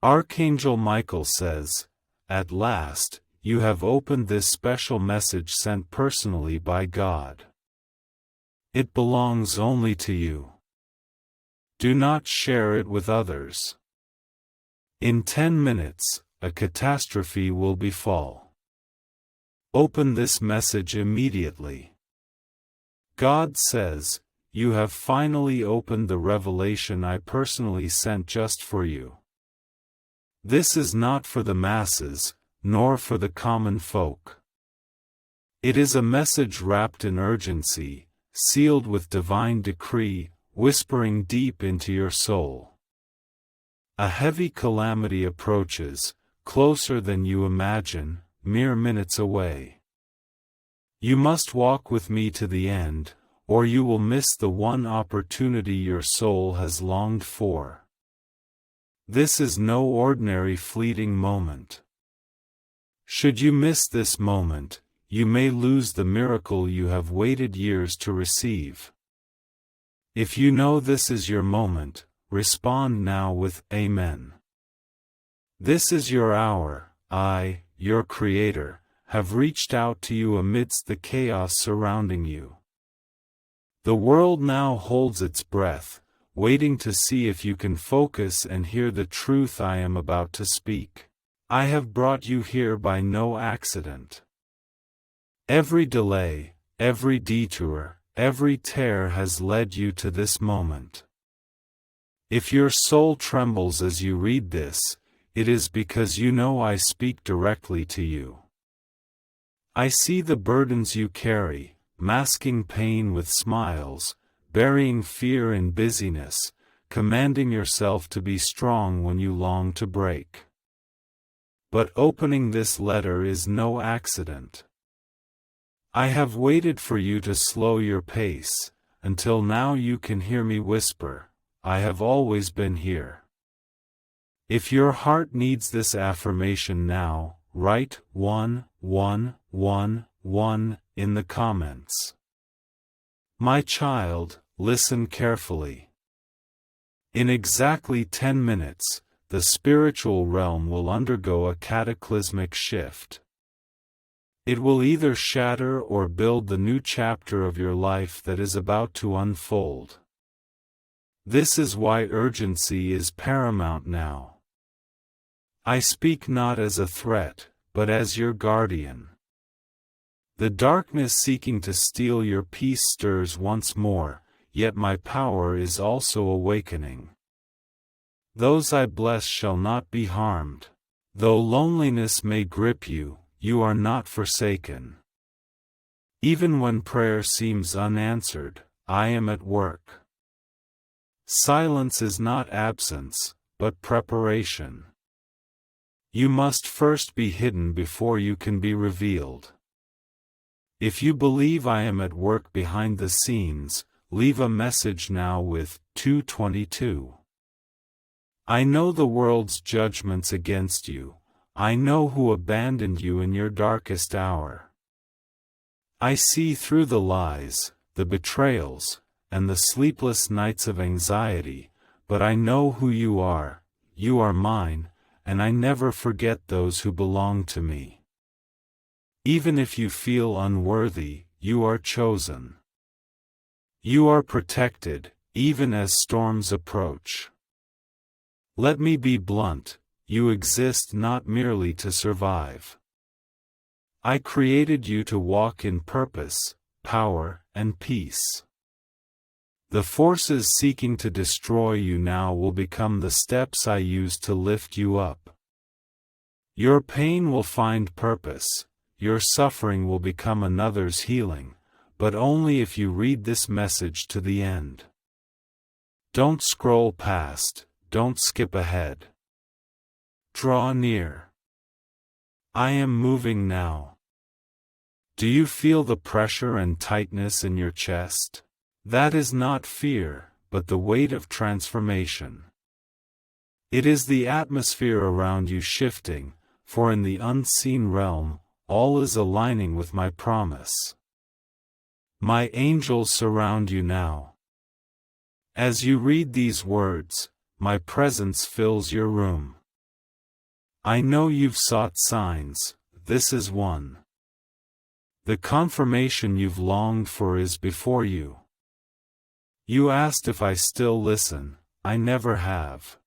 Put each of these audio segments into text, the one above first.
Archangel Michael says, "At last, you have opened this special message sent personally by God. It belongs only to you. Do not share it with others. In 10 minutes, a catastrophe will befall. Open this message immediately." God says, "You have finally opened the revelation I personally sent just for you. This is not for the masses, nor for the common folk. It is a message wrapped in urgency, sealed with divine decree, whispering deep into your soul. A heavy calamity approaches, closer than you imagine, mere minutes away. You must walk with me to the end, or you will miss the one opportunity your soul has longed for. This is no ordinary fleeting moment. Should you miss this moment, you may lose the miracle you have waited years to receive. If you know this is your moment, respond now with Amen. This is your hour. I, your Creator, have reached out to you amidst the chaos surrounding you. The world now holds its breath, waiting to see if you can focus and hear the truth I am about to speak. I have brought you here by no accident. Every delay, every detour, every tear has led you to this moment. If your soul trembles as you read this, it is because you know I speak directly to you. I see the burdens you carry, masking pain with smiles, burying fear in busyness, commanding yourself to be strong when you long to break. But opening this letter is no accident. I have waited for you to slow your pace, until now you can hear me whisper, I have always been here. If your heart needs this affirmation now, write 1111 in the comments. My child, listen carefully. In exactly 10 minutes, the spiritual realm will undergo a cataclysmic shift. It will either shatter or build the new chapter of your life that is about to unfold. This is why urgency is paramount now. I speak not as a threat, but as your guardian. The darkness seeking to steal your peace stirs once more, yet my power is also awakening. Those I bless shall not be harmed. Though loneliness may grip you, you are not forsaken. Even when prayer seems unanswered, I am at work. Silence is not absence, but preparation. You must first be hidden before you can be revealed. If you believe I am at work behind the scenes, leave a message now with 222. I know the world's judgments against you. I know who abandoned you in your darkest hour. I see through the lies, the betrayals, and the sleepless nights of anxiety, but I know who you are mine, and I never forget those who belong to me. Even if you feel unworthy, you are chosen. You are protected, even as storms approach. Let me be blunt, you exist not merely to survive. I created you to walk in purpose, power, and peace. The forces seeking to destroy you now will become the steps I use to lift you up. Your pain will find purpose, your suffering will become another's healing, but only if you read this message to the end. Don't scroll past, don't skip ahead. Draw near. I am moving now. Do you feel the pressure and tightness in your chest? That is not fear, but the weight of transformation. It is the atmosphere around you shifting, for in the unseen realm, all is aligning with my promise. My angels surround you now. As you read these words, my presence fills your room. I know you've sought signs, this is one. The confirmation you've longed for is before you. You asked if I still listen, I never have.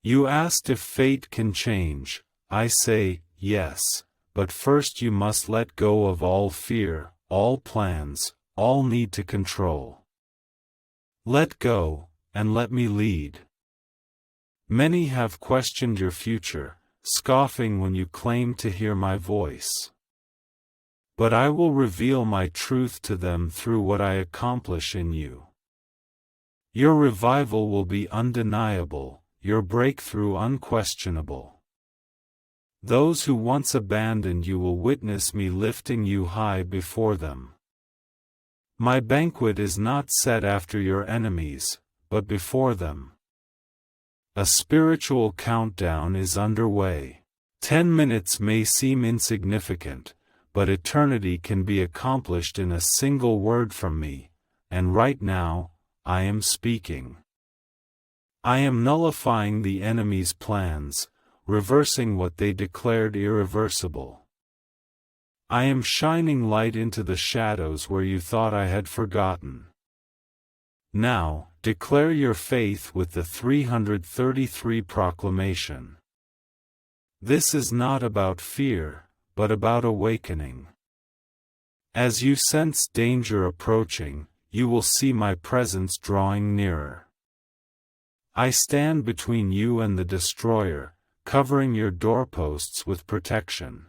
You asked if fate can change, I say, yes, but first you must let go of all fear, all plans, all need to control. Let go, and let me lead. Many have questioned your future, scoffing when you claim to hear my voice. But I will reveal my truth to them through what I accomplish in you. Your revival will be undeniable, your breakthrough unquestionable. Those who once abandoned you will witness me lifting you high before them. My banquet is not set after your enemies, but before them. A spiritual countdown is underway. 10 minutes may seem insignificant, but eternity can be accomplished in a single word from me, and right now, I am speaking. I am nullifying the enemy's plans, reversing what they declared irreversible. I am shining light into the shadows where you thought I had forgotten. Now, declare your faith with the 333 proclamation. This is not about fear, but about awakening. As you sense danger approaching, you will see my presence drawing nearer. I stand between you and the destroyer, covering your doorposts with protection.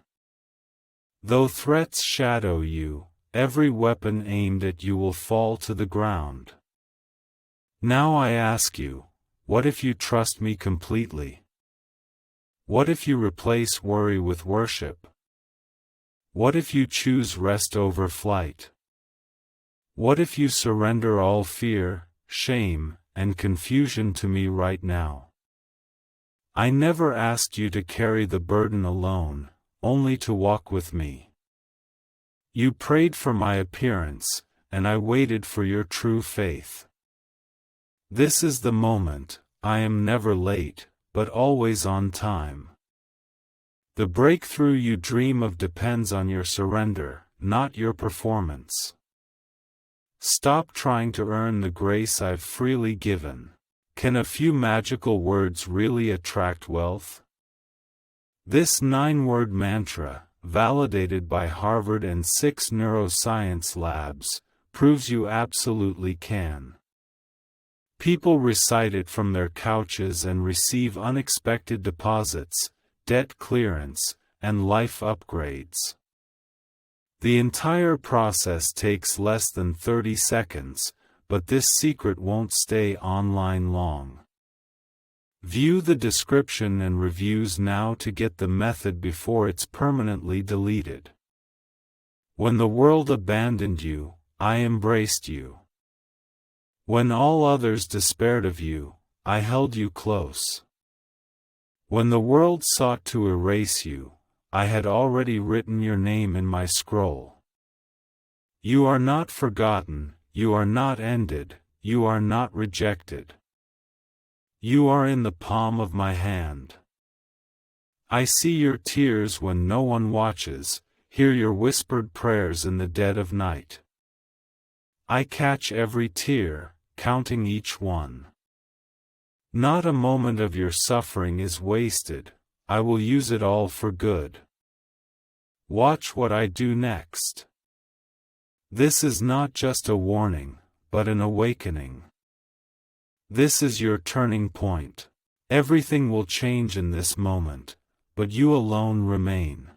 Though threats shadow you, every weapon aimed at you will fall to the ground. Now I ask you, what if you trust me completely? What if you replace worry with worship? What if you choose rest over flight? What if you surrender all fear, shame, and confusion to me right now? I never asked you to carry the burden alone, only to walk with me. You prayed for my appearance, and I waited for your true faith. This is the moment. I am never late, but always on time. The breakthrough you dream of depends on your surrender, not your performance. Stop trying to earn the grace I've freely given. Can a few magical words really attract wealth? This 9-word mantra, validated by Harvard and 6 neuroscience labs, proves you absolutely can. People recite it from their couches and receive unexpected deposits, debt clearance, and life upgrades. The entire process takes less than 30 seconds, but this secret won't stay online long. View the description and reviews now to get the method before it's permanently deleted. When the world abandoned you, I embraced you. When all others despaired of you, I held you close. When the world sought to erase you, I had already written your name in my scroll. You are not forgotten, you are not ended, you are not rejected. You are in the palm of my hand. I see your tears when no one watches, hear your whispered prayers in the dead of night. I catch every tear, counting each one. Not a moment of your suffering is wasted, I will use it all for good. Watch what I do next. This is not just a warning, but an awakening. This is your turning point. Everything will change in this moment, but you alone remain.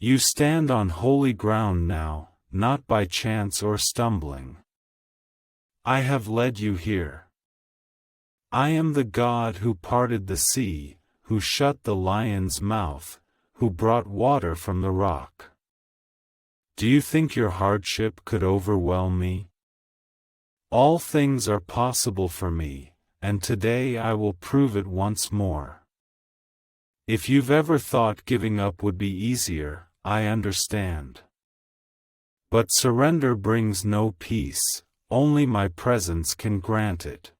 You stand on holy ground now, not by chance or stumbling. I have led you here. I am the God who parted the sea, who shut the lion's mouth, who brought water from the rock. Do you think your hardship could overwhelm me? All things are possible for me, and today I will prove it once more. If you've ever thought giving up would be easier, I understand. But surrender brings no peace, only my presence can grant it.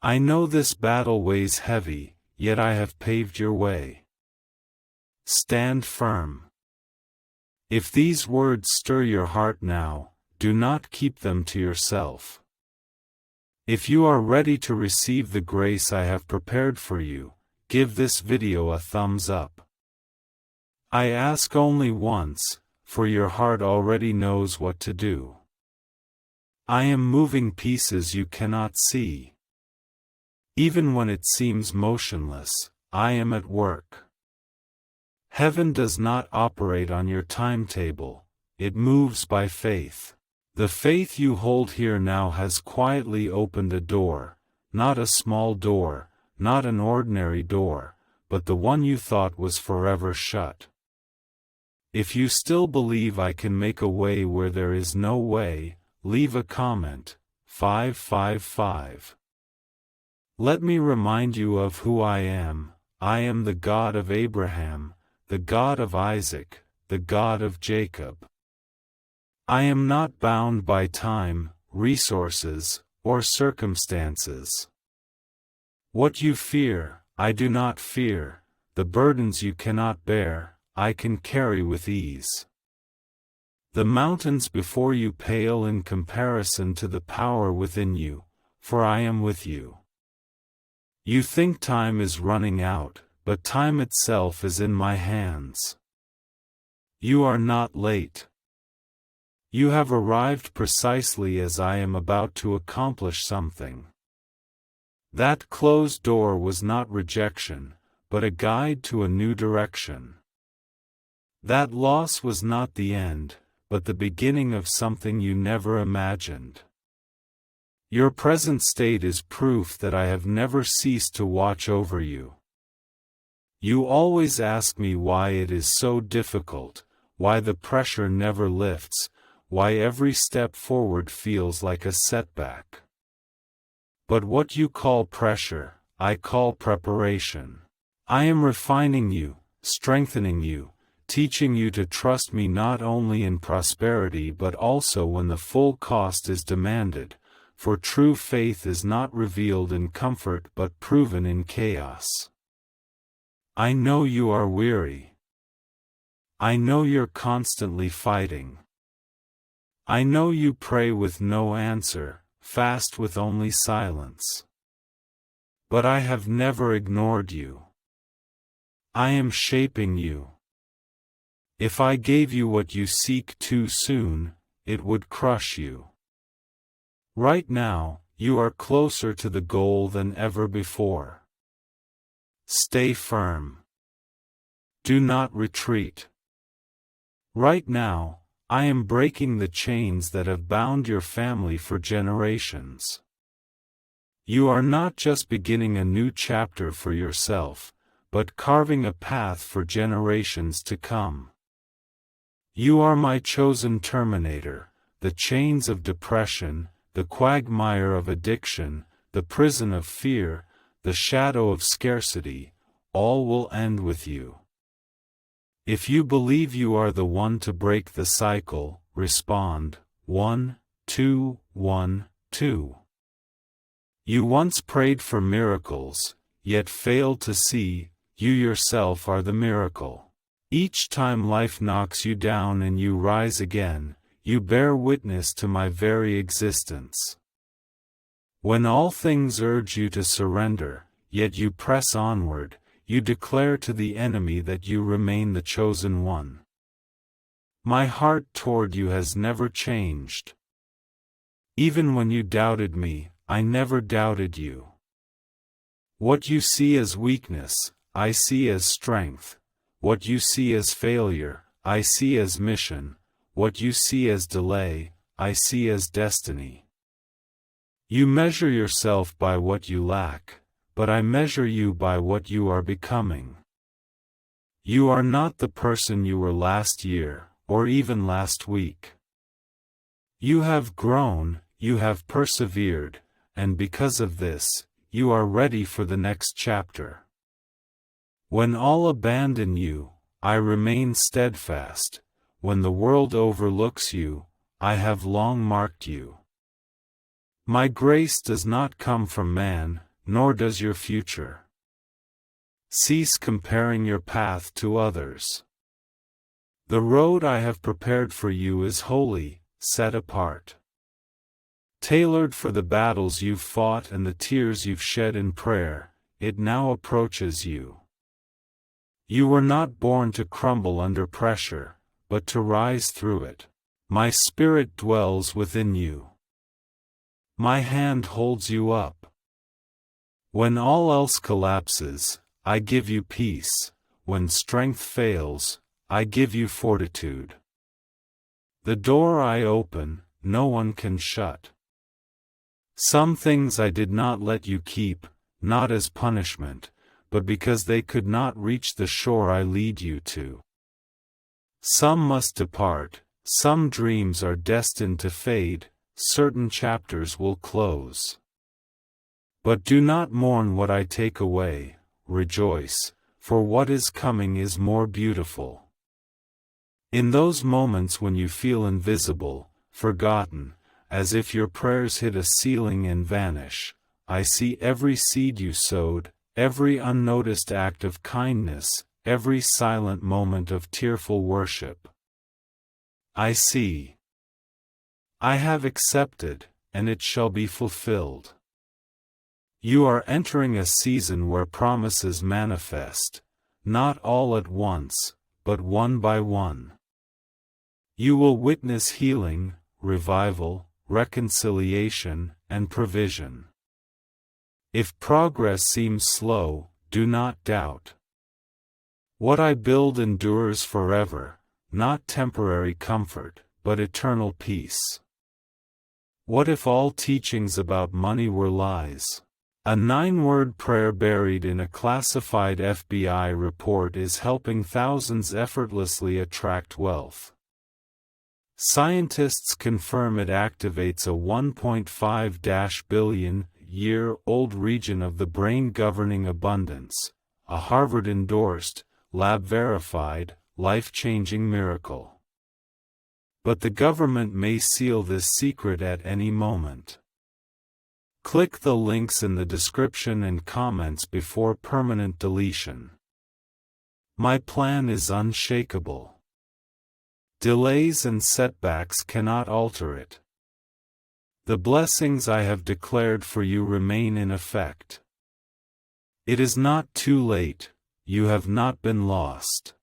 I know this battle weighs heavy, yet I have paved your way. Stand firm. If these words stir your heart now, do not keep them to yourself. If you are ready to receive the grace I have prepared for you, give this video a thumbs up. I ask only once, for your heart already knows what to do. I am moving pieces you cannot see. Even when it seems motionless, I am at work. Heaven does not operate on your timetable, it moves by faith. The faith you hold here now has quietly opened a door, not a small door, not an ordinary door, but the one you thought was forever shut. If you still believe I can make a way where there is no way, leave a comment. 555. Let me remind you of who I am the God of Abraham, the God of Isaac, the God of Jacob. I am not bound by time, resources, or circumstances. What you fear, I do not fear, the burdens you cannot bear, I can carry with ease. The mountains before you pale in comparison to the power within you, for I am with you. You think time is running out, but time itself is in my hands. You are not late. You have arrived precisely as I am about to accomplish something. That closed door was not rejection, but a guide to a new direction. That loss was not the end, but the beginning of something you never imagined. Your present state is proof that I have never ceased to watch over you. You always ask me why it is so difficult, why the pressure never lifts, why every step forward feels like a setback. But what you call pressure, I call preparation. I am refining you, strengthening you, teaching you to trust me not only in prosperity but also when the full cost is demanded, for true faith is not revealed in comfort but proven in chaos. I know you are weary. I know you're constantly fighting. I know you pray with no answer, fast with only silence. But I have never ignored you. I am shaping you. If I gave you what you seek too soon, it would crush you. Right now, you are closer to the goal than ever before. Stay firm. Do not retreat. Right now, I am breaking the chains that have bound your family for generations. You are not just beginning a new chapter for yourself, but carving a path for generations to come. You are my chosen terminator, the chains of depression, the quagmire of addiction, the prison of fear, the shadow of scarcity, all will end with you. If you believe you are the one to break the cycle, respond, 1, 2, 1, 2. You once prayed for miracles, yet failed to see, you yourself are the miracle. Each time life knocks you down and you rise again, you bear witness to my very existence. When all things urge you to surrender, yet you press onward, you declare to the enemy that you remain the chosen one. My heart toward you has never changed. Even when you doubted me, I never doubted you. What you see as weakness, I see as strength. What you see as failure, I see as mission. What you see as delay, I see as destiny. You measure yourself by what you lack, but I measure you by what you are becoming. You are not the person you were last year, or even last week. You have grown, you have persevered, and because of this, you are ready for the next chapter. When all abandon you, I remain steadfast. When the world overlooks you, I have long marked you. My grace does not come from man, nor does your future. Cease comparing your path to others. The road I have prepared for you is holy, set apart. Tailored for the battles you've fought and the tears you've shed in prayer, it now approaches you. You were not born to crumble under pressure, but to rise through it. My spirit dwells within you. My hand holds you up. When all else collapses, I give you peace. When strength fails, I give you fortitude. The door I open, no one can shut. Some things I did not let you keep, not as punishment, but because they could not reach the shore I lead you to. Some must depart, some dreams are destined to fade, certain chapters will close. But do not mourn what I take away, rejoice, for what is coming is more beautiful. In those moments when you feel invisible, forgotten, as if your prayers hit a ceiling and vanish, I see every seed you sowed, every unnoticed act of kindness, every silent moment of tearful worship. I see. I have accepted, and it shall be fulfilled. You are entering a season where promises manifest, not all at once, but one by one. You will witness healing, revival, reconciliation, and provision. If progress seems slow, do not doubt. What I build endures forever, not temporary comfort, but eternal peace. What if all teachings about money were lies? A 9-word prayer buried in a classified FBI report is helping thousands effortlessly attract wealth. Scientists confirm it activates a 1.5 billion-year-old region of the brain governing abundance, a Harvard-endorsed, lab-verified, life-changing miracle. But the government may seal this secret at any moment. Click the links in the description and comments before permanent deletion. My plan is unshakable. Delays and setbacks cannot alter it. The blessings I have declared for you remain in effect. It is not too late, you have not been lost.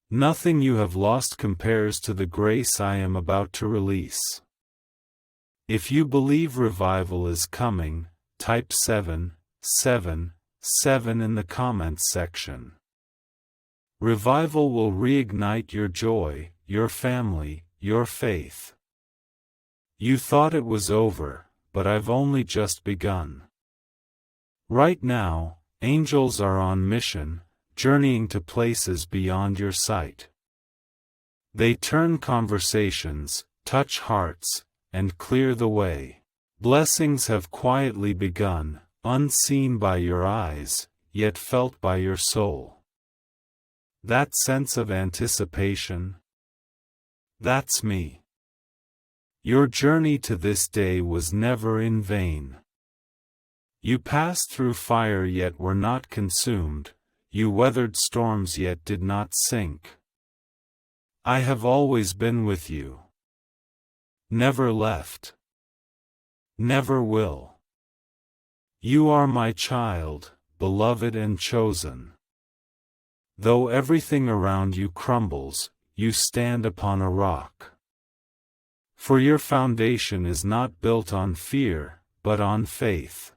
Nothing you have lost compares to the grace I am about to release. If you believe revival is coming, type 777 in the comments section. Revival will reignite your joy, your family, your faith. You thought it was over, but I've only just begun. Right now, angels are on mission, journeying to places beyond your sight. They turn conversations, touch hearts, and clear the way. Blessings have quietly begun, unseen by your eyes, yet felt by your soul. That sense of anticipation? That's me. Your journey to this day was never in vain. You passed through fire yet were not consumed, you weathered storms yet did not sink. I have always been with you. Never left. Never will. You are my child, beloved and chosen. Though everything around you crumbles, you stand upon a rock. For your foundation is not built on fear, but on faith.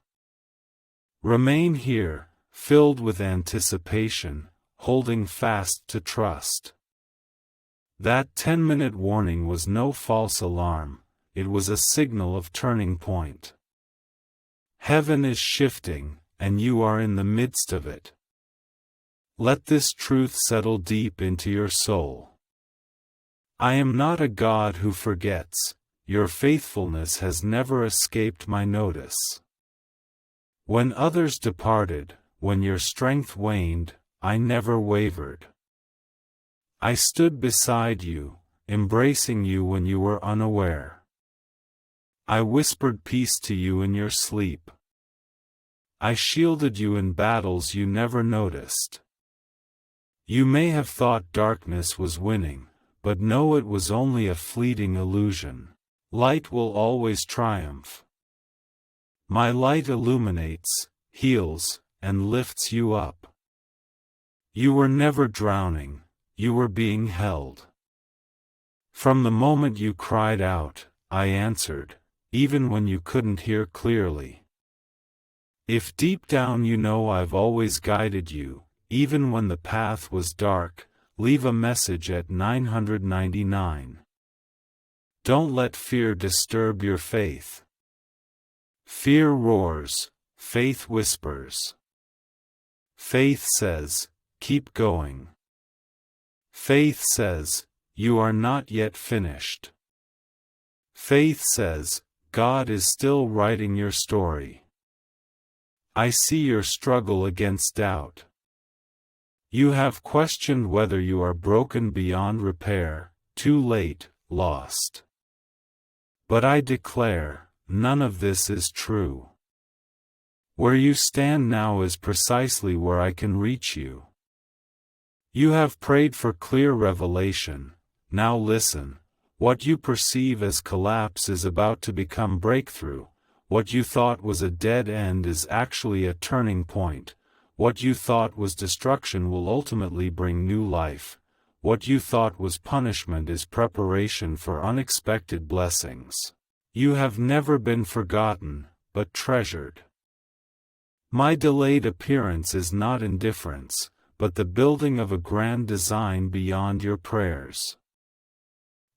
Remain here, filled with anticipation, holding fast to trust. That 10-minute warning was no false alarm, it was a signal of turning point. Heaven is shifting, and you are in the midst of it. Let this truth settle deep into your soul. I am not a God who forgets, your faithfulness has never escaped my notice. When others departed, when your strength waned, I never wavered. I stood beside you, embracing you when you were unaware. I whispered peace to you in your sleep. I shielded you in battles you never noticed. You may have thought darkness was winning, but know it was only a fleeting illusion. Light will always triumph. My light illuminates, heals, and lifts you up. You were never drowning, you were being held. From the moment you cried out, I answered, even when you couldn't hear clearly. If deep down you know I've always guided you, even when the path was dark, leave a message at 999. Don't let fear disturb your faith. Fear roars, faith whispers. Faith says, keep going. Faith says, you are not yet finished. Faith says, God is still writing your story. I see your struggle against doubt. You have questioned whether you are broken beyond repair, too late, lost. But I declare, none of this is true. Where you stand now is precisely where I can reach you. You have prayed for clear revelation. Now listen. What you perceive as collapse is about to become breakthrough. What you thought was a dead end is actually a turning point. What you thought was destruction will ultimately bring new life. What you thought was punishment is preparation for unexpected blessings. You have never been forgotten, but treasured. My delayed appearance is not indifference, but the building of a grand design beyond your prayers.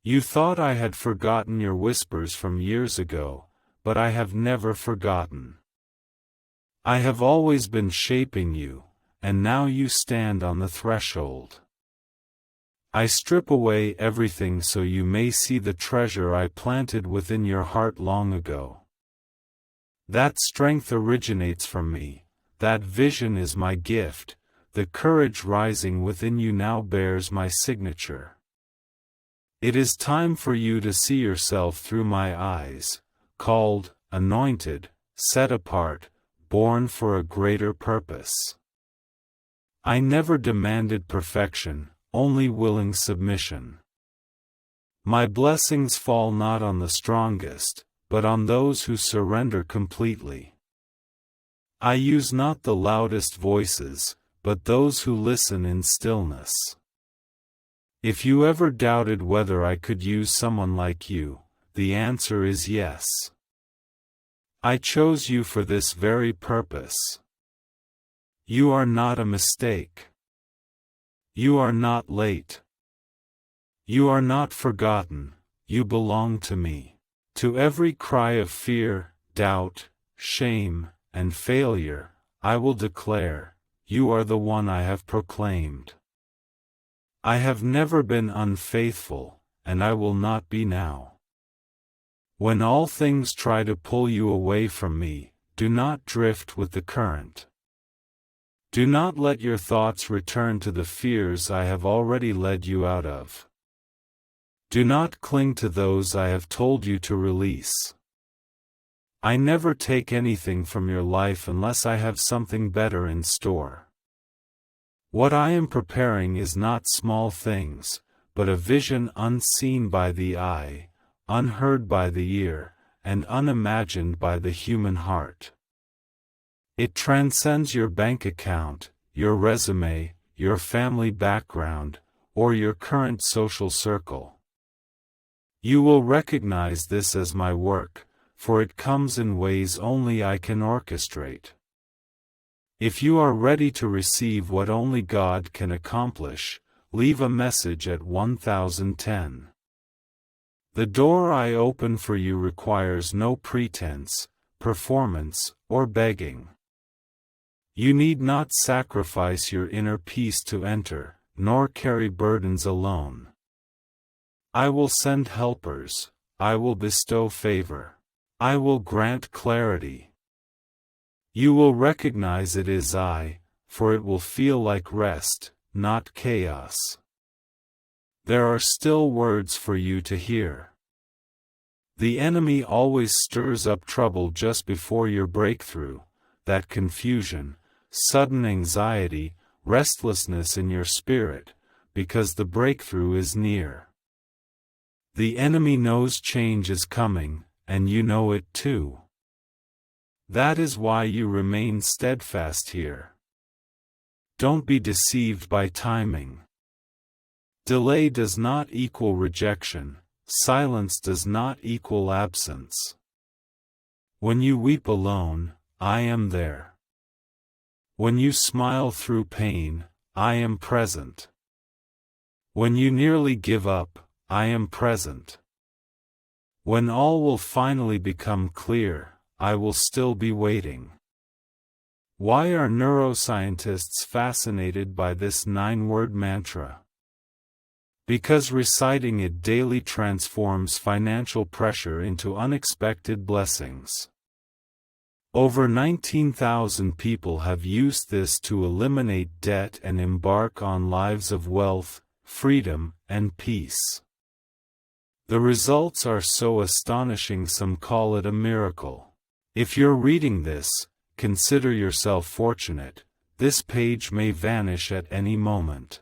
You thought I had forgotten your whispers from years ago, but I have never forgotten. I have always been shaping you, and now you stand on the threshold. I strip away everything so you may see the treasure I planted within your heart long ago. That strength originates from me, that vision is my gift, the courage rising within you now bears my signature. It is time for you to see yourself through my eyes, called, anointed, set apart, born for a greater purpose. I never demanded perfection, only willing submission. My blessings fall not on the strongest, but on those who surrender completely. I use not the loudest voices, but those who listen in stillness. If you ever doubted whether I could use someone like you, the answer is yes. I chose you for this very purpose. You are not a mistake. You are not late. You are not forgotten, you belong to me. To every cry of fear, doubt, shame, and failure, I will declare, you are the one I have proclaimed. I have never been unfaithful, and I will not be now. When all things try to pull you away from me, do not drift with the current. Do not let your thoughts return to the fears I have already led you out of. Do not cling to those I have told you to release. I never take anything from your life unless I have something better in store. What I am preparing is not small things, but a vision unseen by the eye, unheard by the ear, and unimagined by the human heart. It transcends your bank account, your resume, your family background, or your current social circle. You will recognize this as my work, for it comes in ways only I can orchestrate. If you are ready to receive what only God can accomplish, leave a message at 1010. The door I open for you requires no pretense, performance, or begging. You need not sacrifice your inner peace to enter, nor carry burdens alone. I will send helpers, I will bestow favor, I will grant clarity. You will recognize it is I, for it will feel like rest, not chaos. There are still words for you to hear. The enemy always stirs up trouble just before your breakthrough, that confusion, sudden anxiety, restlessness in your spirit, because the breakthrough is near. The enemy knows change is coming, and you know it too. That is why you remain steadfast here. Don't be deceived by timing. Delay does not equal rejection, silence does not equal absence. When you weep alone, I am there. When you smile through pain, I am present. When you nearly give up, I am present. When all will finally become clear, I will still be waiting. Why are neuroscientists fascinated by this 9-word mantra? Because reciting it daily transforms financial pressure into unexpected blessings. Over 19,000 people have used this to eliminate debt and embark on lives of wealth, freedom, and peace. The results are so astonishing some call it a miracle. If you're reading this, consider yourself fortunate. This page may vanish at any moment.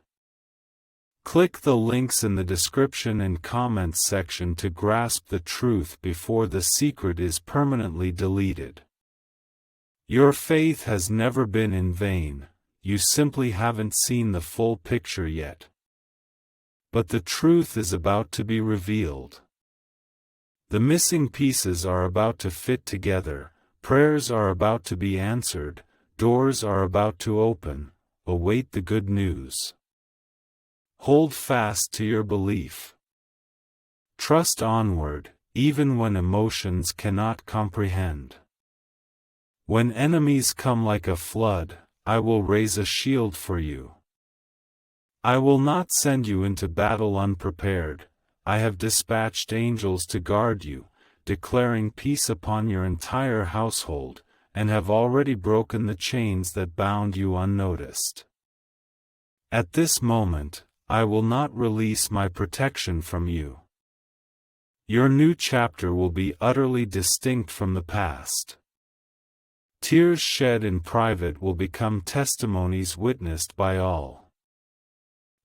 Click the links in the description and comments section to grasp the truth before the secret is permanently deleted. Your faith has never been in vain, you simply haven't seen the full picture yet. But the truth is about to be revealed. The missing pieces are about to fit together, prayers are about to be answered, doors are about to open. Await the good news. Hold fast to your belief. Trust onward, even when emotions cannot comprehend. When enemies come like a flood, I will raise a shield for you. I will not send you into battle unprepared. I have dispatched angels to guard you, declaring peace upon your entire household, and have already broken the chains that bound you unnoticed. At this moment, I will not release my protection from you. Your new chapter will be utterly distinct from the past. Tears shed in private will become testimonies witnessed by all.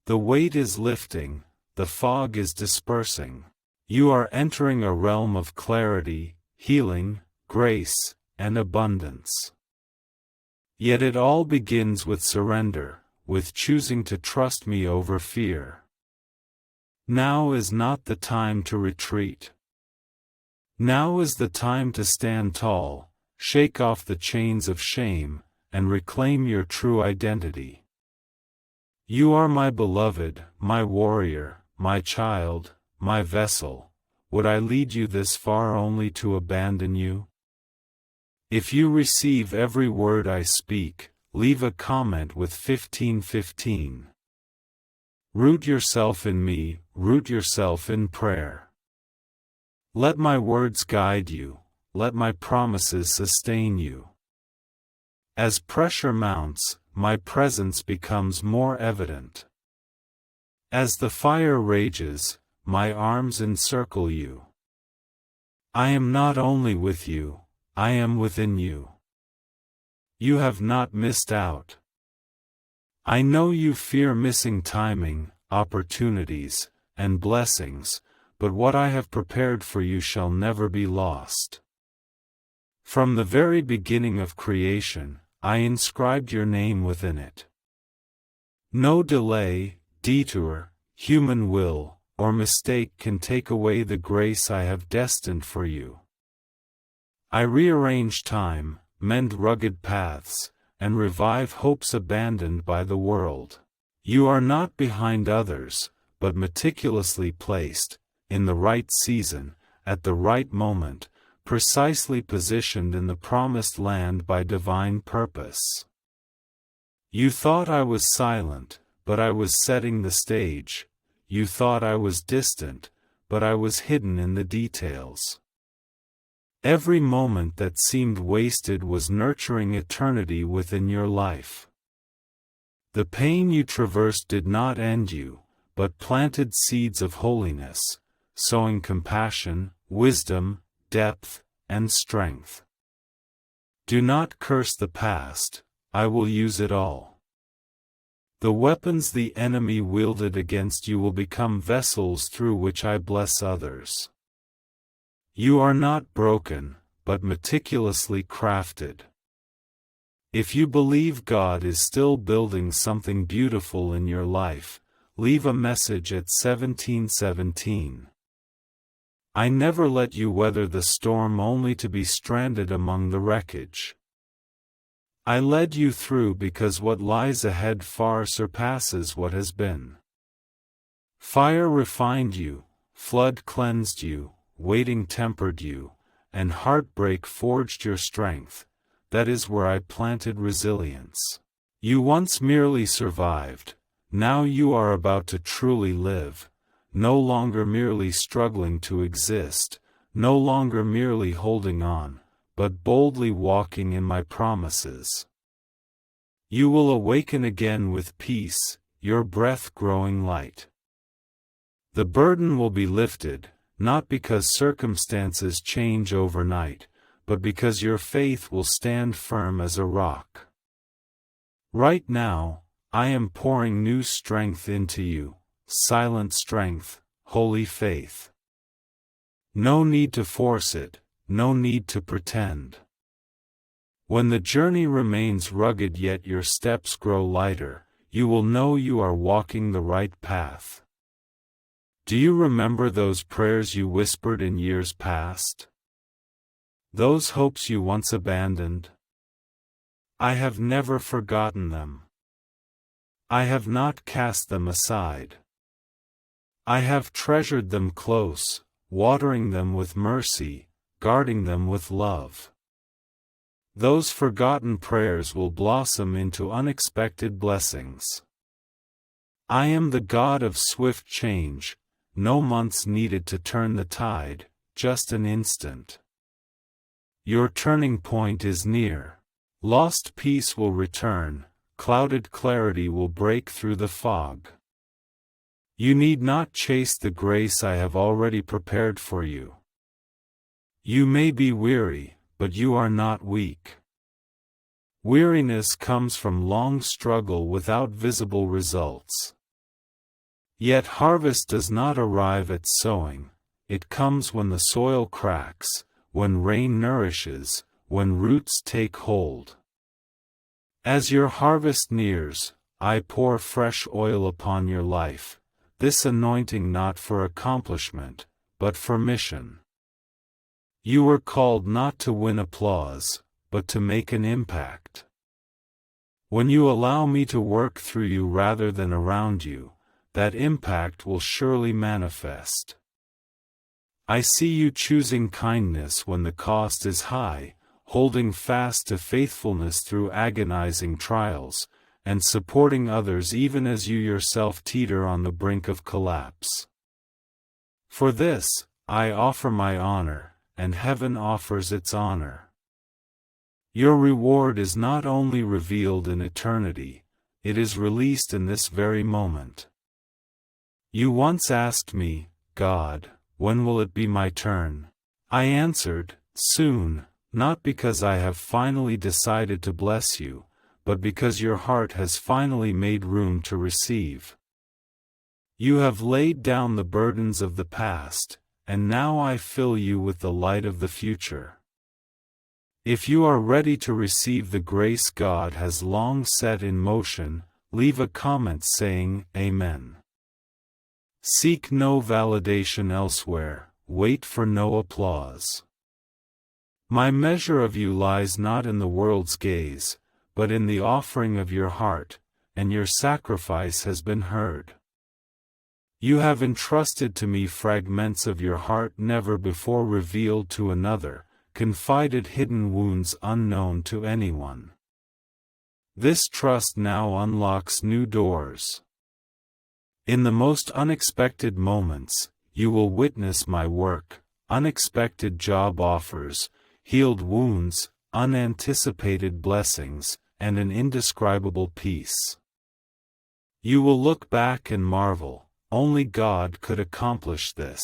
The weight is lifting, the fog is dispersing. You are entering a realm of clarity, healing, grace, and abundance. Yet it all begins with surrender, with choosing to trust me over fear. Now is not the time to retreat. Now is the time to stand tall, shake off the chains of shame, and reclaim your true identity. You are my beloved, my warrior, my child, my vessel. Would I lead you this far only to abandon you? If you receive every word I speak, leave a comment with 1515. Root yourself in me, root yourself in prayer. Let my words guide you, let my promises sustain you. As pressure mounts, my presence becomes more evident. As the fire rages, my arms encircle you. I am not only with you, I am within you. You have not missed out. I know you fear missing timing, opportunities, and blessings, but what I have prepared for you shall never be lost. From the very beginning of creation, I inscribed your name within it. No delay, detour, human will, or mistake can take away the grace I have destined for you. I rearrange time, mend rugged paths, and revive hopes abandoned by the world. You are not behind others, but meticulously placed, in the right season, at the right moment, precisely positioned in the promised land by divine purpose. You thought I was silent, but I was setting the stage. You thought I was distant, but I was hidden in the details. Every moment that seemed wasted was nurturing eternity within your life. The pain you traversed did not end you, but planted seeds of holiness, sowing compassion, wisdom, depth, and strength. Do not curse the past, I will use it all. The weapons the enemy wielded against you will become vessels through which I bless others. You are not broken, but meticulously crafted. If you believe God is still building something beautiful in your life, leave a message at 1717. I never let you weather the storm only to be stranded among the wreckage. I led you through because what lies ahead far surpasses what has been. Fire refined you, flood cleansed you, waiting tempered you, and heartbreak forged your strength. That is where I planted resilience. You once merely survived, now you are about to truly live, no longer merely struggling to exist, no longer merely holding on, but boldly walking in my promises. You will awaken again with peace, your breath growing light. The burden will be lifted, not because circumstances change overnight, but because your faith will stand firm as a rock. Right now, I am pouring new strength into you, silent strength, holy faith. No need to force it, no need to pretend. When the journey remains rugged yet your steps grow lighter, you will know you are walking the right path. Do you remember those prayers you whispered in years past? Those hopes you once abandoned? I have never forgotten them. I have not cast them aside. I have treasured them close, watering them with mercy, guarding them with love. Those forgotten prayers will blossom into unexpected blessings. I am the God of swift change, no months needed to turn the tide, just an instant. Your turning point is near. Lost peace will return, clouded clarity will break through the fog. You need not chase the grace I have already prepared for you. You may be weary, but you are not weak. Weariness comes from long struggle without visible results. Yet harvest does not arrive at sowing, it comes when the soil cracks, when rain nourishes, when roots take hold. As your harvest nears, I pour fresh oil upon your life, this anointing not for accomplishment, but for mission. You were called not to win applause, but to make an impact. When you allow me to work through you rather than around you, that impact will surely manifest. I see you choosing kindness when the cost is high, holding fast to faithfulness through agonizing trials, and supporting others even as you yourself teeter on the brink of collapse. For this, I offer my honor, and heaven offers its honor. Your reward is not only revealed in eternity, it is released in this very moment. You once asked me, God, when will it be my turn? I answered, soon, not because I have finally decided to bless you, but because your heart has finally made room to receive. You have laid down the burdens of the past, and now I fill you with the light of the future. If you are ready to receive the grace God has long set in motion, leave a comment saying, Amen. Seek no validation elsewhere, wait for no applause. My measure of you lies not in the world's gaze, but in the offering of your heart, and your sacrifice has been heard. You have entrusted to me fragments of your heart never before revealed to another, confided hidden wounds unknown to anyone. This trust now unlocks new doors. In the most unexpected moments, you will witness my work, unexpected job offers, healed wounds, unanticipated blessings, and an indescribable peace. You will look back and marvel, only God could accomplish this.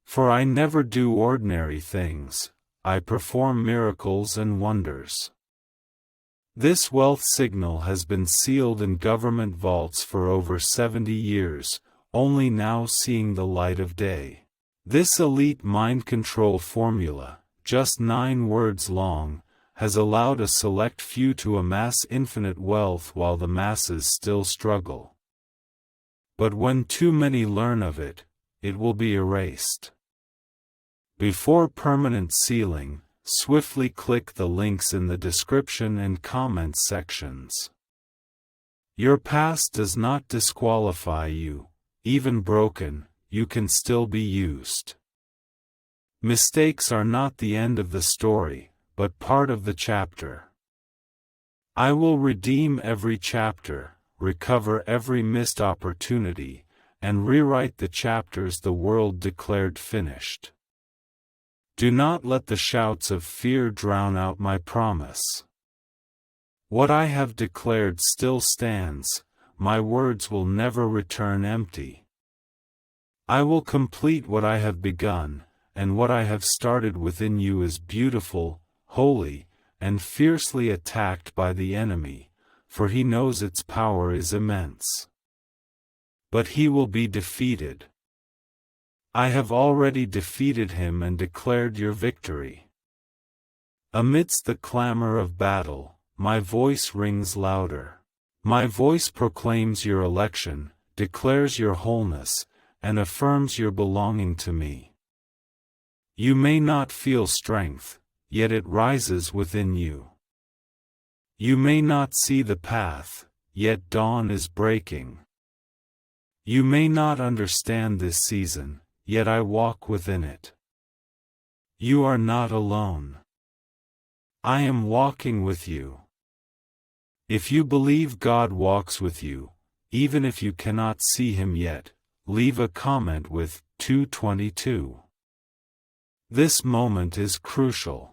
For I never do ordinary things, I perform miracles and wonders. This wealth signal has been sealed in government vaults for over 70 years, only now seeing the light of day. This elite mind control formula, just 9 words long, has allowed a select few to amass infinite wealth while the masses still struggle. But when too many learn of it, it will be erased. Before permanent sealing, swiftly click the links in the description and comments sections. Your past does not disqualify you. Even broken, you can still be used. Mistakes are not the end of the story, but part of the chapter. I will redeem every chapter, recover every missed opportunity, and rewrite the chapters the world declared finished. Do not let the shouts of fear drown out my promise. What I have declared still stands, my words will never return empty. I will complete what I have begun, and what I have started within you is beautiful, holy, and fiercely attacked by the enemy, for he knows its power is immense. But he will be defeated. I have already defeated him and declared your victory. Amidst the clamor of battle, my voice rings louder. My voice proclaims your election, declares your wholeness, and affirms your belonging to me. You may not feel strength, yet it rises within you. You may not see the path, yet dawn is breaking. You may not understand this season, yet I walk within it. You are not alone. I am walking with you. If you believe God walks with you, even if you cannot see him yet, leave a comment with 222. This moment is crucial.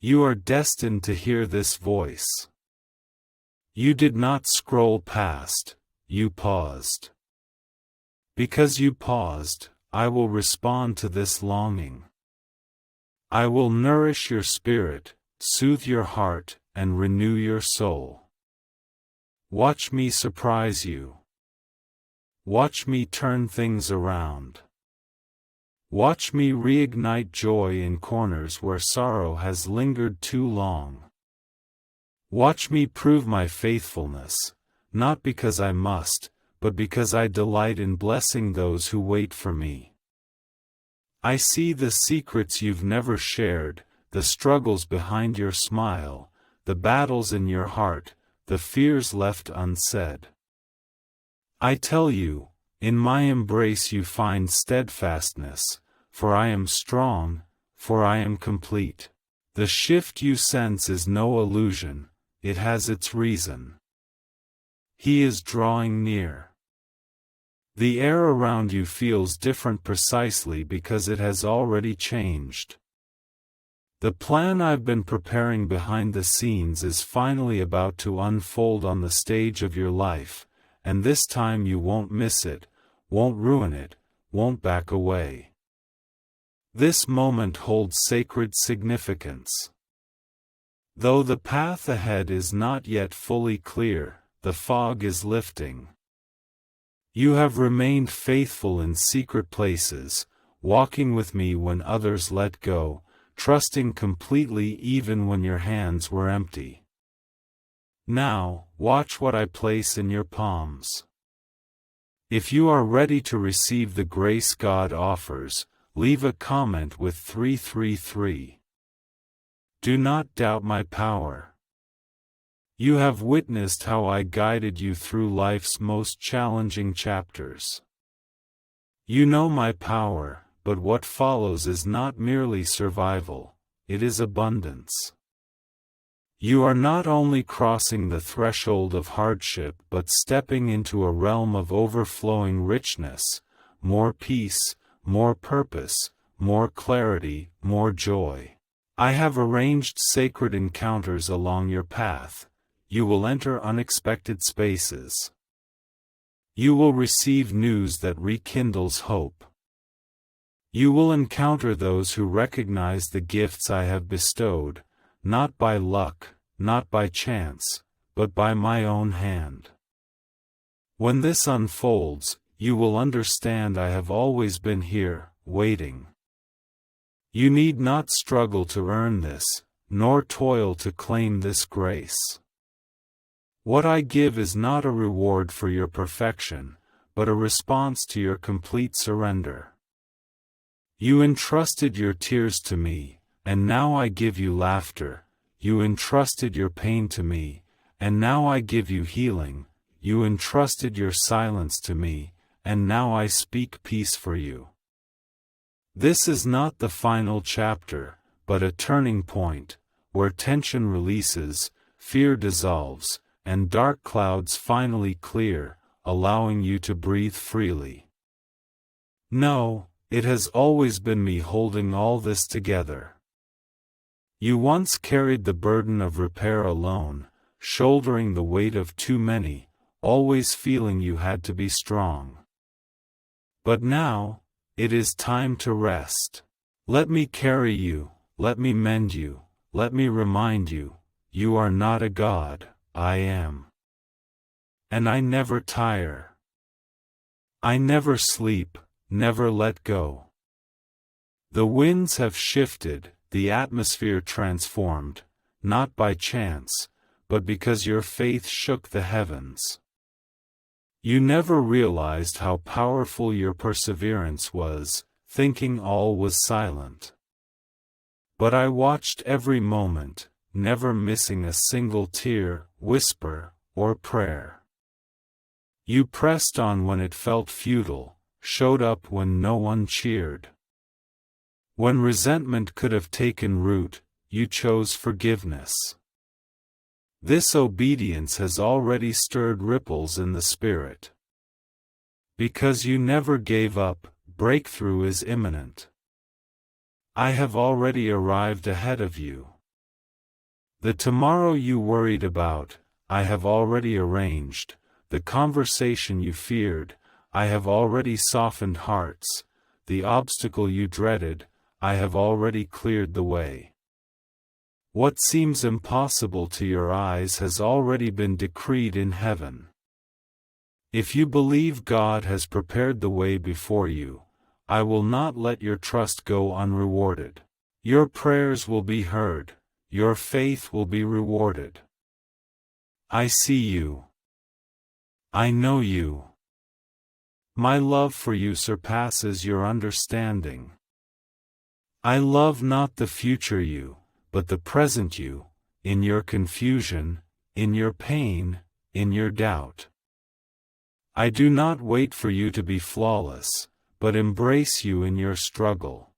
You are destined to hear this voice. You did not scroll past, you paused. Because you paused, I will respond to this longing. I will nourish your spirit, soothe your heart, and renew your soul. Watch me surprise you. Watch me turn things around. Watch me reignite joy in corners where sorrow has lingered too long. Watch me prove my faithfulness, not because I must, but because I delight in blessing those who wait for me. I see the secrets you've never shared, the struggles behind your smile, the battles in your heart, the fears left unsaid. I tell you, in my embrace you find steadfastness, for I am strong, for I am complete. The shift you sense is no illusion, it has its reason. He is drawing near. The air around you feels different precisely because it has already changed. The plan I've been preparing behind the scenes is finally about to unfold on the stage of your life, and this time you won't miss it, won't ruin it, won't back away. This moment holds sacred significance. Though the path ahead is not yet fully clear, the fog is lifting. You have remained faithful in secret places, walking with me when others let go, trusting completely even when your hands were empty. Now, watch what I place in your palms. If you are ready to receive the grace God offers, leave a comment with 333. Do not doubt my power. You have witnessed how I guided you through life's most challenging chapters. You know my power, but what follows is not merely survival, it is abundance. You are not only crossing the threshold of hardship but stepping into a realm of overflowing richness, more peace, more purpose, more clarity, more joy. I have arranged sacred encounters along your path. You will enter unexpected spaces. You will receive news that rekindles hope. You will encounter those who recognize the gifts I have bestowed, not by luck, not by chance, but by my own hand. When this unfolds, you will understand I have always been here, waiting. You need not struggle to earn this, nor toil to claim this grace. What I give is not a reward for your perfection, but a response to your complete surrender. You entrusted your tears to me, and now I give you laughter. You entrusted your pain to me, and now I give you healing. You entrusted your silence to me, and now I speak peace for you. This is not the final chapter, but a turning point, where tension releases, fear dissolves, and dark clouds finally clear, allowing you to breathe freely. No, it has always been me holding all this together. You once carried the burden of repair alone, shouldering the weight of too many, always feeling you had to be strong. But now, it is time to rest. Let me carry you, let me mend you, let me remind you, you are not a god, I am. And I never tire. I never sleep, never let go. The winds have shifted, the atmosphere transformed, not by chance, but because your faith shook the heavens. You never realized how powerful your perseverance was, thinking all was silent. But I watched every moment, never missing a single tear, whisper, or prayer. You pressed on when it felt futile, showed up when no one cheered. When resentment could have taken root, you chose forgiveness. This obedience has already stirred ripples in the spirit. Because you never gave up, breakthrough is imminent. I have already arrived ahead of you. The tomorrow you worried about, I have already arranged. The conversation you feared, I have already softened hearts. The obstacle you dreaded, I have already cleared the way. What seems impossible to your eyes has already been decreed in heaven. If you believe God has prepared the way before you, I will not let your trust go unrewarded. Your prayers will be heard, your faith will be rewarded. I see you. I know you. My love for you surpasses your understanding. I love not the future you, but the present you, in your confusion, in your pain, in your doubt. I do not wait for you to be flawless, but embrace you in your struggle.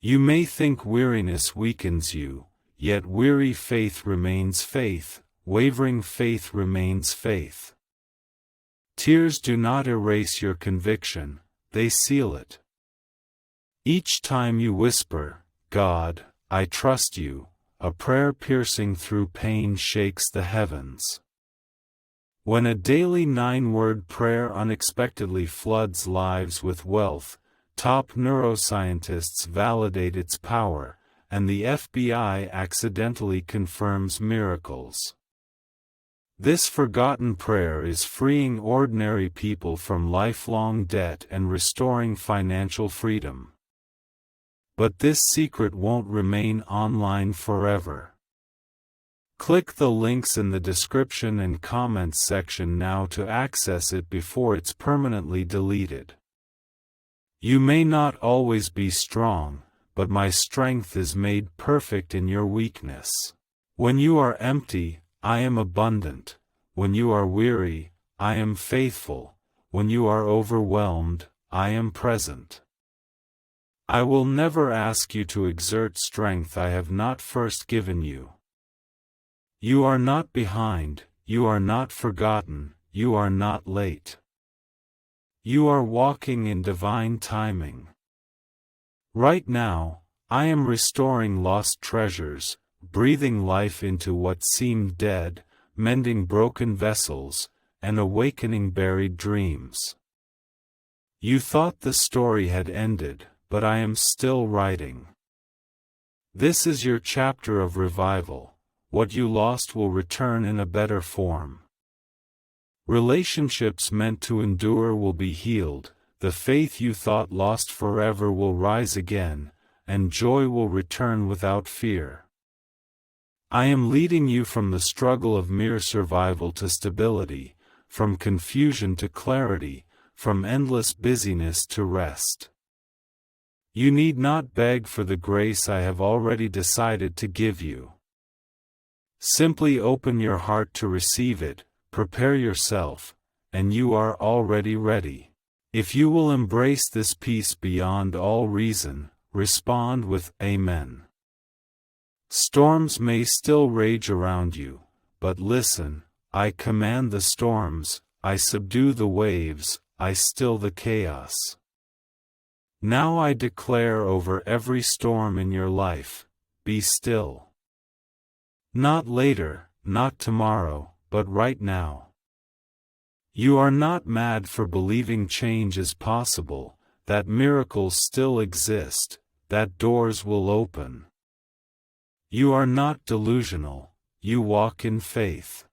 You may think weariness weakens you, yet weary faith remains faith, wavering faith remains faith. Tears do not erase your conviction, they seal it. Each time you whisper, God, I trust you, a prayer piercing through pain shakes the heavens. When a daily 9-word prayer unexpectedly floods lives with wealth, top neuroscientists validate its power, and the FBI accidentally confirms miracles. This forgotten prayer is freeing ordinary people from lifelong debt and restoring financial freedom. But this secret won't remain online forever. Click the links in the description and comments section now to access it before it's permanently deleted. You may not always be strong, but my strength is made perfect in your weakness. When you are empty, I am abundant. When you are weary, I am faithful. When you are overwhelmed, I am present. I will never ask you to exert strength I have not first given you. You are not behind, you are not forgotten, you are not late. You are walking in divine timing. Right now, I am restoring lost treasures, breathing life into what seemed dead, mending broken vessels, and awakening buried dreams. You thought the story had ended, but I am still writing. This is your chapter of revival. What you lost will return in a better form. Relationships meant to endure will be healed, the faith you thought lost forever will rise again, and joy will return without fear. I am leading you from the struggle of mere survival to stability, from confusion to clarity, from endless busyness to rest. You need not beg for the grace I have already decided to give you. Simply open your heart to receive it, prepare yourself, and you are already ready. If you will embrace this peace beyond all reason, respond with Amen. Storms may still rage around you, but listen, I command the storms, I subdue the waves, I still the chaos. Now I declare over every storm in your life, be still. Not later, not tomorrow, but right now. You are not mad for believing change is possible, that miracles still exist, that doors will open. You are not delusional, you walk in faith.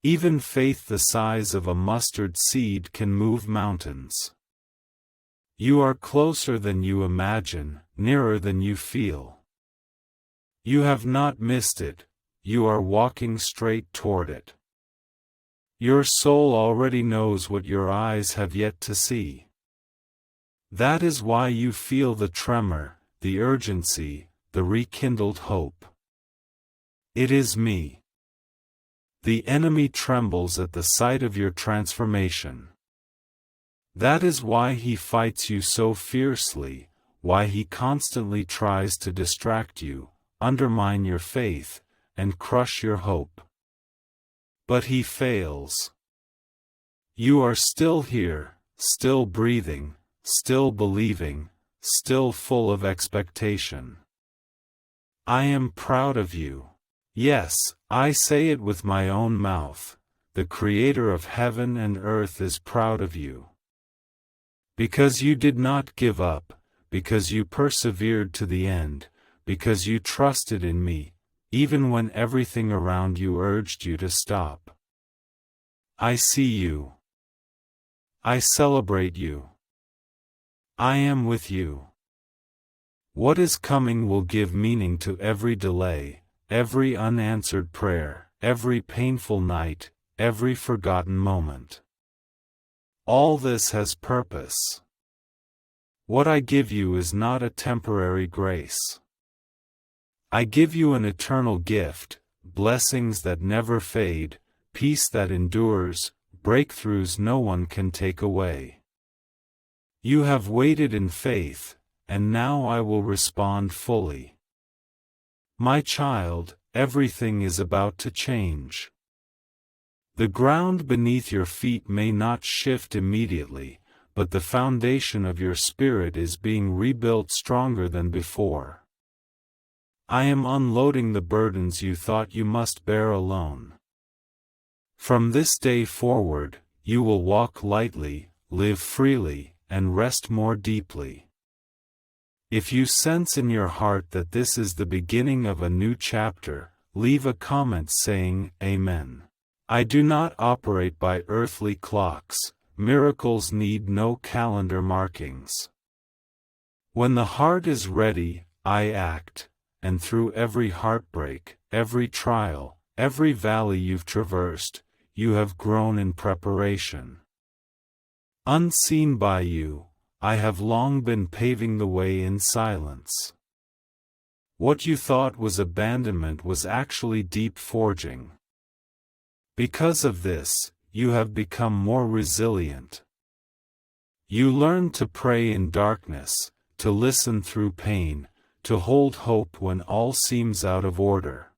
Even faith the size of a mustard seed can move mountains. You are closer than you imagine, nearer than you feel. You have not missed it, you are walking straight toward it. Your soul already knows what your eyes have yet to see. That is why you feel the tremor, the urgency, the rekindled hope. It is me. The enemy trembles at the sight of your transformation. That is why he fights you so fiercely, why he constantly tries to distract you, undermine your faith, and crush your hope. But he fails. You are still here, still breathing, still believing, still full of expectation. I am proud of you. Yes, I say it with my own mouth, the Creator of heaven and earth is proud of you. Because you did not give up, because you persevered to the end, because you trusted in me, even when everything around you urged you to stop. I see you. I celebrate you. I am with you. What is coming will give meaning to every delay, every unanswered prayer, every painful night, every forgotten moment. All this has purpose. What I give you is not a temporary grace. I give you an eternal gift, blessings that never fade, peace that endures, breakthroughs no one can take away. You have waited in faith, and now I will respond fully. My child, everything is about to change. The ground beneath your feet may not shift immediately, but the foundation of your spirit is being rebuilt stronger than before. I am unloading the burdens you thought you must bear alone. From this day forward, you will walk lightly, live freely, and rest more deeply. If you sense in your heart that this is the beginning of a new chapter, leave a comment saying, Amen. I do not operate by earthly clocks, miracles need no calendar markings. When the heart is ready, I act, and through every heartbreak, every trial, every valley you've traversed, you have grown in preparation. Unseen by you, I have long been paving the way in silence. What you thought was abandonment was actually deep forging. Because of this, you have become more resilient. You learned to pray in darkness, to listen through pain, to hold hope when all seems out of order.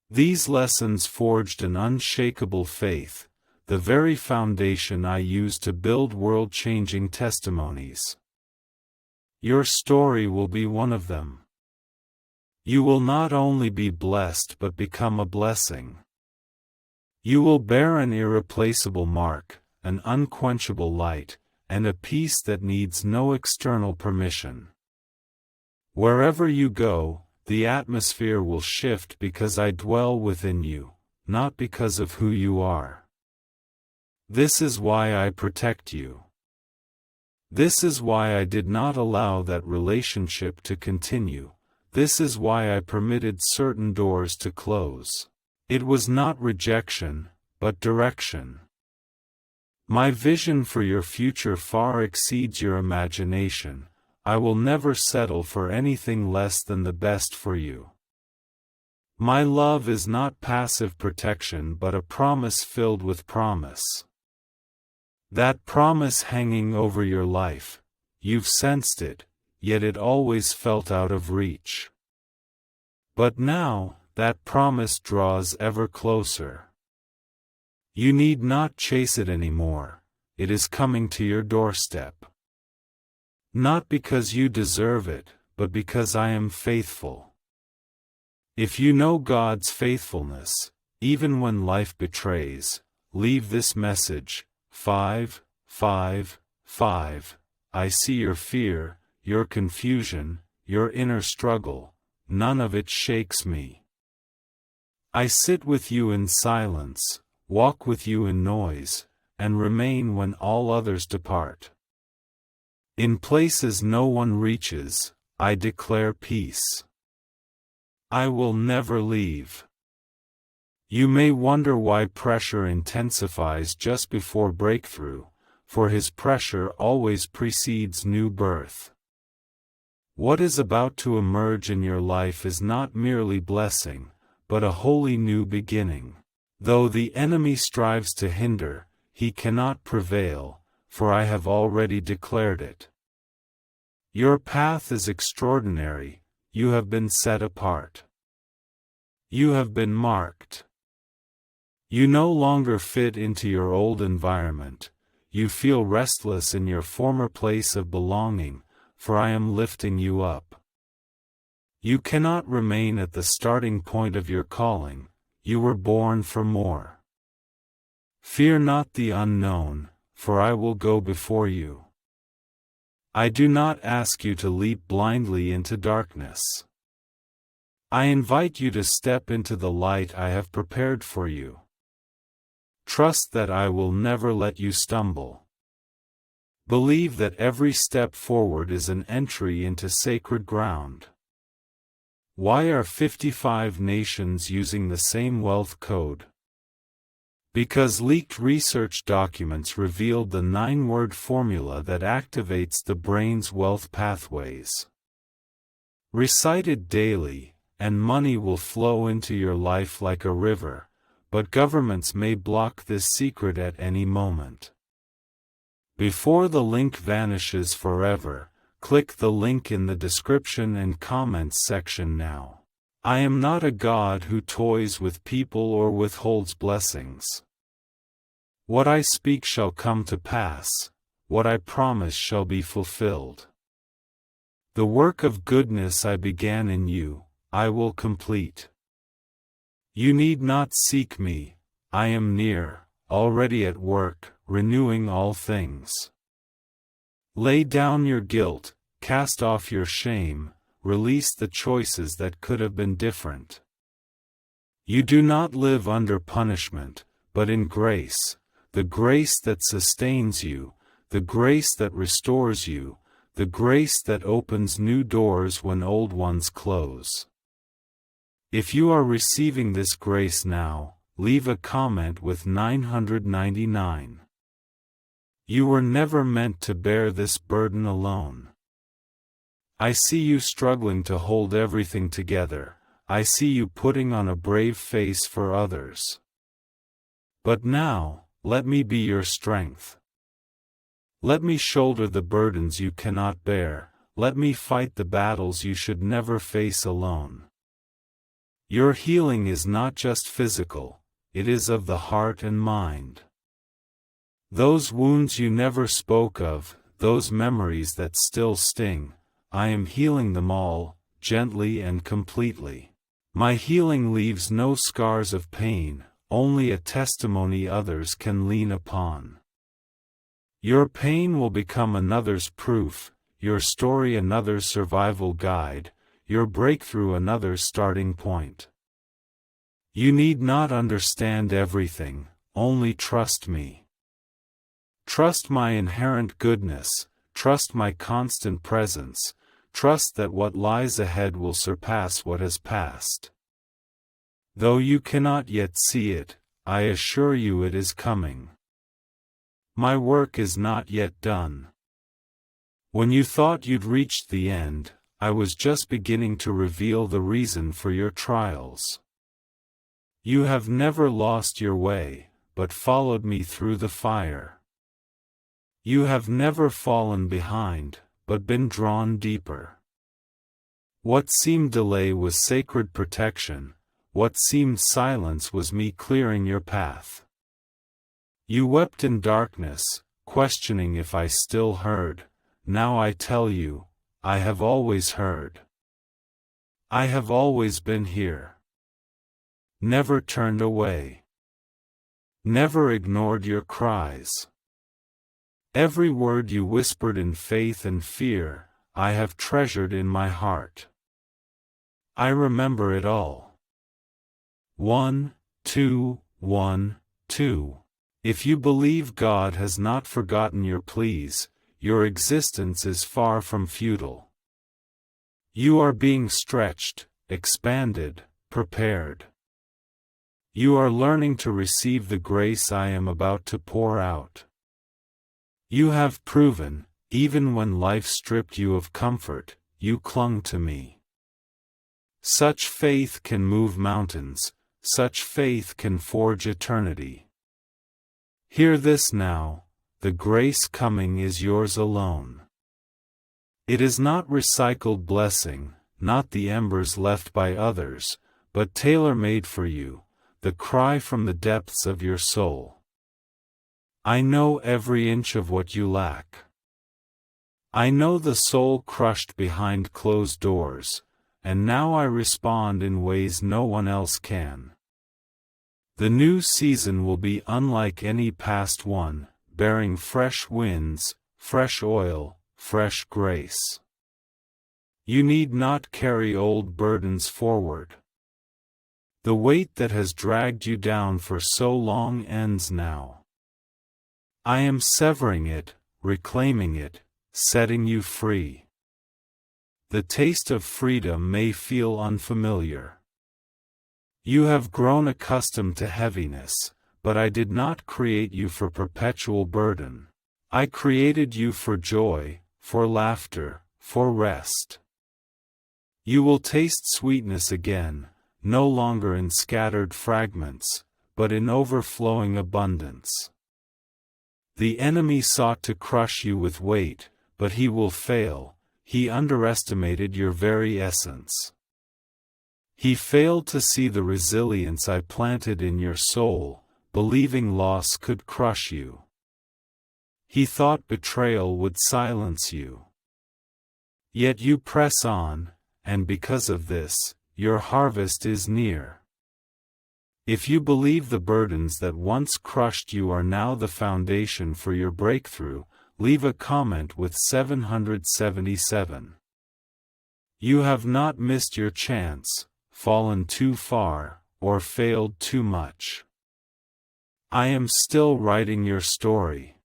These lessons forged an unshakable faith, the very foundation I use to build world-changing testimonies. Your story will be one of them. You will not only be blessed but become a blessing. You will bear an irreplaceable mark, an unquenchable light, and a peace that needs no external permission. Wherever you go, the atmosphere will shift because I dwell within you, not because of who you are. This is why I protect you. This is why I did not allow that relationship to continue. This is why I permitted certain doors to close. It was not rejection, but direction. My vision for your future far exceeds your imagination. I will never settle for anything less than the best for you. My love is not passive protection but a promise filled with promise. That promise hanging over your life, you've sensed it, yet it always felt out of reach. But now, that promise draws ever closer. You need not chase it anymore, it is coming to your doorstep. Not because you deserve it, but because I am faithful. If you know God's faithfulness, even when life betrays, leave this message, 5, 5, 5. I see your fear, your confusion, your inner struggle, none of it shakes me. I sit with you in silence, walk with you in noise, and remain when all others depart. In places no one reaches, I declare peace. I will never leave. You may wonder why pressure intensifies just before breakthrough, for His pressure always precedes new birth. What is about to emerge in your life is not merely blessing, but a wholly new beginning. Though the enemy strives to hinder, he cannot prevail, for I have already declared it. Your path is extraordinary, you have been set apart. You have been marked. You no longer fit into your old environment, you feel restless in your former place of belonging, for I am lifting you up. You cannot remain at the starting point of your calling, you were born for more. Fear not the unknown, for I will go before you. I do not ask you to leap blindly into darkness. I invite you to step into the light I have prepared for you. Trust that I will never let you stumble. Believe that every step forward is an entry into sacred ground. Why are 55 nations using the same wealth code? Because leaked research documents revealed the 9-word formula that activates the brain's wealth pathways. Recite it daily, and money will flow into your life like a river, but governments may block this secret at any moment. Before the link vanishes forever, click the link in the description and comments section now. I am not a God who toys with people or withholds blessings. What I speak shall come to pass, what I promise shall be fulfilled. The work of goodness I began in you, I will complete. You need not seek me, I am near, already at work, renewing all things. Lay down your guilt, cast off your shame, release the choices that could have been different. You do not live under punishment, but in grace, the grace that sustains you, the grace that restores you, the grace that opens new doors when old ones close. If you are receiving this grace now, leave a comment with 999. You were never meant to bear this burden alone. I see you struggling to hold everything together, I see you putting on a brave face for others. But now, let me be your strength. Let me shoulder the burdens you cannot bear, let me fight the battles you should never face alone. Your healing is not just physical, it is of the heart and mind. Those wounds you never spoke of, those memories that still sting, I am healing them all, gently and completely. My healing leaves no scars of pain, only a testimony others can lean upon. Your pain will become another's proof, your story another's survival guide, your breakthrough another's starting point. You need not understand everything, only trust me. Trust my inherent goodness, trust my constant presence, trust that what lies ahead will surpass what has passed. Though you cannot yet see it, I assure you it is coming. My work is not yet done. When you thought you'd reached the end, I was just beginning to reveal the reason for your trials. You have never lost your way, but followed me through the fire. You have never fallen behind, but been drawn deeper. What seemed delay was sacred protection, what seemed silence was me clearing your path. You wept in darkness, questioning if I still heard. Now I tell you, I have always heard. I have always been here. Never turned away. Never ignored your cries. Every word you whispered in faith and fear, I have treasured in my heart. I remember it all. 1, 2, 1, 2. If you believe God has not forgotten your pleas, your existence is far from futile. You are being stretched, expanded, prepared. You are learning to receive the grace I am about to pour out. You have proven, even when life stripped you of comfort, you clung to me. Such faith can move mountains, such faith can forge eternity. Hear this now, the grace coming is yours alone. It is not recycled blessing, not the embers left by others, but tailor-made for you, the cry from the depths of your soul. I know every inch of what you lack. I know the soul crushed behind closed doors, and now I respond in ways no one else can. The new season will be unlike any past one, bearing fresh winds, fresh oil, fresh grace. You need not carry old burdens forward. The weight that has dragged you down for so long ends now. I am severing it, reclaiming it, setting you free. The taste of freedom may feel unfamiliar. You have grown accustomed to heaviness, but I did not create you for perpetual burden. I created you for joy, for laughter, for rest. You will taste sweetness again, no longer in scattered fragments, but in overflowing abundance. The enemy sought to crush you with weight, but he will fail. He underestimated your very essence. He failed to see the resilience I planted in your soul, believing loss could crush you. He thought betrayal would silence you. Yet you press on, and because of this, your harvest is near. If you believe the burdens that once crushed you are now the foundation for your breakthrough, leave a comment with 777. You have not missed your chance, fallen too far, or failed too much. I am still writing your story.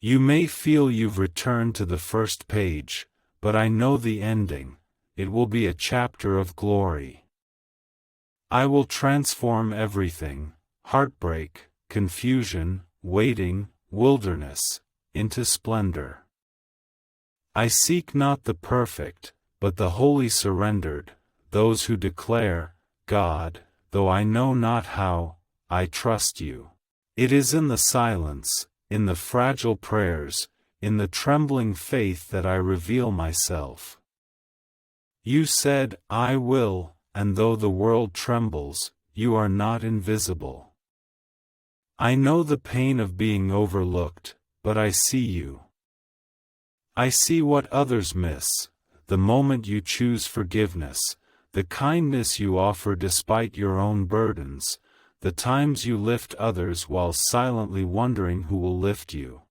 You may feel you've returned to the first page, but I know the ending. It will be a chapter of glory. I will transform everything, heartbreak, confusion, waiting, wilderness, into splendor. I seek not the perfect, but the wholly surrendered, those who declare, God, though I know not how, I trust you. It is in the silence, in the fragile prayers, in the trembling faith that I reveal myself. You said, I will, and though the world trembles, you are not invisible. I know the pain of being overlooked, but I see you. I see what others miss, the moment you choose forgiveness, the kindness you offer despite your own burdens, the times you lift others while silently wondering who will lift you.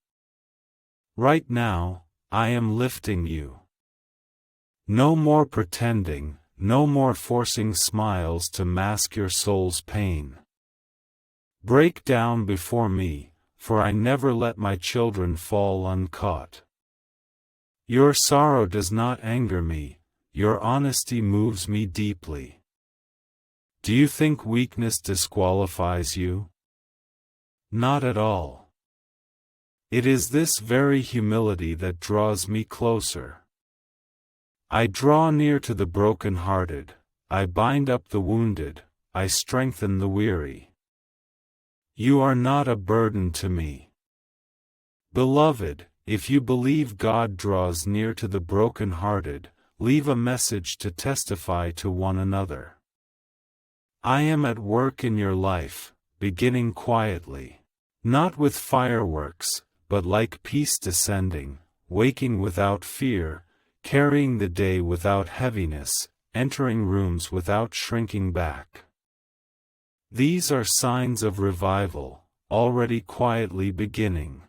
Right now, I am lifting you. No more pretending, no more forcing smiles to mask your soul's pain. Break down before me, for I never let my children fall uncaught. Your sorrow does not anger me, your honesty moves me deeply. Do you think weakness disqualifies you? Not at all. It is this very humility that draws me closer. I draw near to the broken-hearted, I bind up the wounded, I strengthen the weary. You are not a burden to me. Beloved, if you believe God draws near to the broken-hearted, leave a message to testify to one another. I am at work in your life, beginning quietly. Not with fireworks, but like peace descending, waking without fear, carrying the day without heaviness, entering rooms without shrinking back. These are signs of revival, already quietly beginning.